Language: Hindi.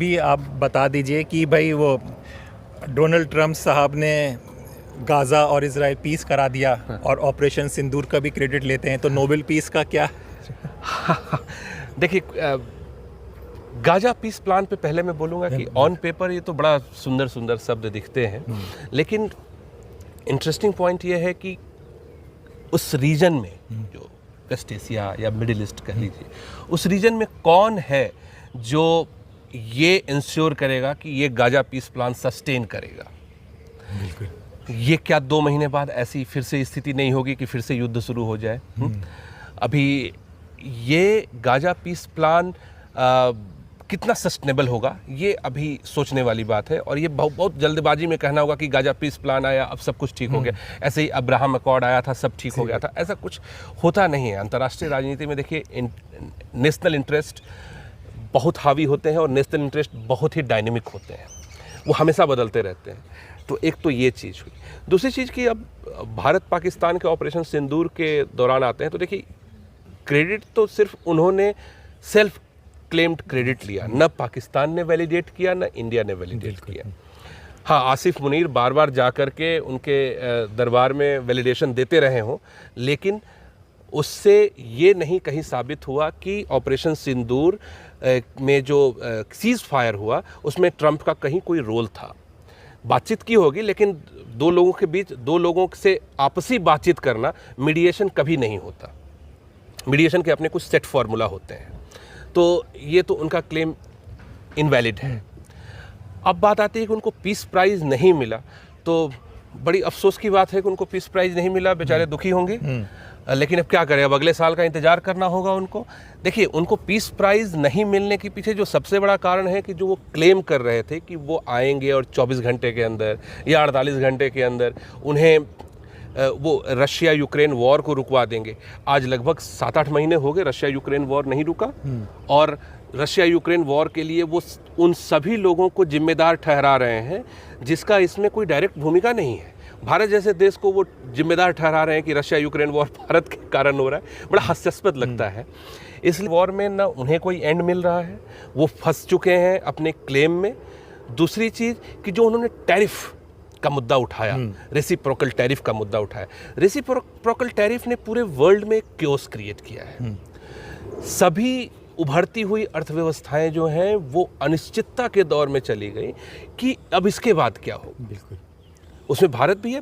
भी आप बता दीजिए कि भाई वो डोनाल्ड ट्रंप साहब ने गाज़ा और इजराइल पीस करा दिया और ऑपरेशन सिंदूर का भी क्रेडिट लेते हैं, तो नोबेल पीस का क्या? देखिए, गाजा पीस प्लान पे पहले मैं बोलूँगा कि ऑन पेपर ये तो बड़ा सुंदर सुंदर शब्द दिखते हैं, लेकिन इंटरेस्टिंग पॉइंट ये है कि उस रीजन में जो वेस्ट एशिया या मिडिल ईस्ट कह लीजिए, उस रीजन में कौन है जो ये इंश्योर करेगा कि ये गाजा पीस प्लान सस्टेन करेगा? बिल्कुल। ये क्या 2 महीने बाद ऐसी फिर से स्थिति नहीं होगी कि फिर से युद्ध शुरू हो जाए? अभी ये गाजा पीस प्लान कितना सस्टेनेबल होगा, ये अभी सोचने वाली बात है। और ये बहुत जल्दबाजी में कहना होगा कि गाजा पीस प्लान आया अब सब कुछ ठीक हो गया, ऐसे ही अब्राहम अकॉर्ड आया था सब ठीक हो गया था, ऐसा कुछ होता नहीं है। अंतर्राष्ट्रीय राजनीति में देखिए, नेशनल इंटरेस्ट बहुत हावी होते हैं और नेशनल इंटरेस्ट बहुत ही डायनेमिक होते हैं, वो हमेशा बदलते रहते हैं। तो एक तो ये चीज़ हुई। दूसरी चीज़ कि अब भारत पाकिस्तान के ऑपरेशन सिंदूर के दौरान आते हैं, तो देखिए क्रेडिट तो सिर्फ उन्होंने सेल्फ क्लेम्ड क्रेडिट लिया, न पाकिस्तान ने वैलिडेट किया न इंडिया ने वैलिडेट किया। हाँ, आसिफ मुनीर बार बार जा कर के उनके दरबार में वैलिडेशन देते रहे हों, लेकिन उससे ये नहीं कहीं साबित हुआ कि ऑपरेशन सिंदूर में जो सीज़ फायर हुआ उसमें ट्रंप का कहीं कोई रोल था। बातचीत की होगी, लेकिन 2 लोगों के बीच 2 लोगों से आपसी बातचीत करना, मीडिएशन कभी नहीं होता। मीडिएशन के अपने कुछ सेट फार्मूला होते हैं, तो ये तो उनका क्लेम इनवैलिड है। अब बात आती है कि उनको पीस प्राइज़ नहीं मिला, तो बड़ी अफसोस की बात है कि उनको पीस प्राइज़ नहीं मिला, बेचारे दुखी होंगे। लेकिन अब क्या करें, अब अगले साल का इंतज़ार करना होगा उनको। देखिए, उनको पीस प्राइज़ नहीं मिलने के पीछे जो सबसे बड़ा कारण है कि जो वो क्लेम कर रहे थे कि वो आएंगे और 24 घंटे के अंदर या 48 घंटे के अंदर उन्हें वो रशिया यूक्रेन वॉर को रुकवा देंगे। आज लगभग 7-8 महीने हो गए रशिया यूक्रेन वॉर नहीं रुका, और रशिया यूक्रेन वॉर के लिए वो उन सभी लोगों को जिम्मेदार ठहरा रहे हैं जिसका इसमें कोई डायरेक्ट भूमिका नहीं है। भारत जैसे देश को वो जिम्मेदार ठहरा रहे हैं कि रशिया यूक्रेन वॉर भारत के कारण हो रहा है। बड़ा हास्यास्पद लगता है। इसलिए वॉर में ना उन्हें कोई एंड मिल रहा है, वो फंस चुके हैं अपने क्लेम में। दूसरी चीज़ कि जो उन्होंने टैरिफ का मुद्दा उठाया, रेसिप्रोकल टैरिफ का मुद्दा उठाया, रेसिप्रोकल टैरिफ ने पूरे वर्ल्ड में क्योस क्रिएट किया है। सभी उभरती हुई अर्थव्यवस्थाएं जो हैं वो अनिश्चितता के दौर में चली गई कि अब इसके बाद क्या हो। बिल्कुल, उसमें भारत भी है।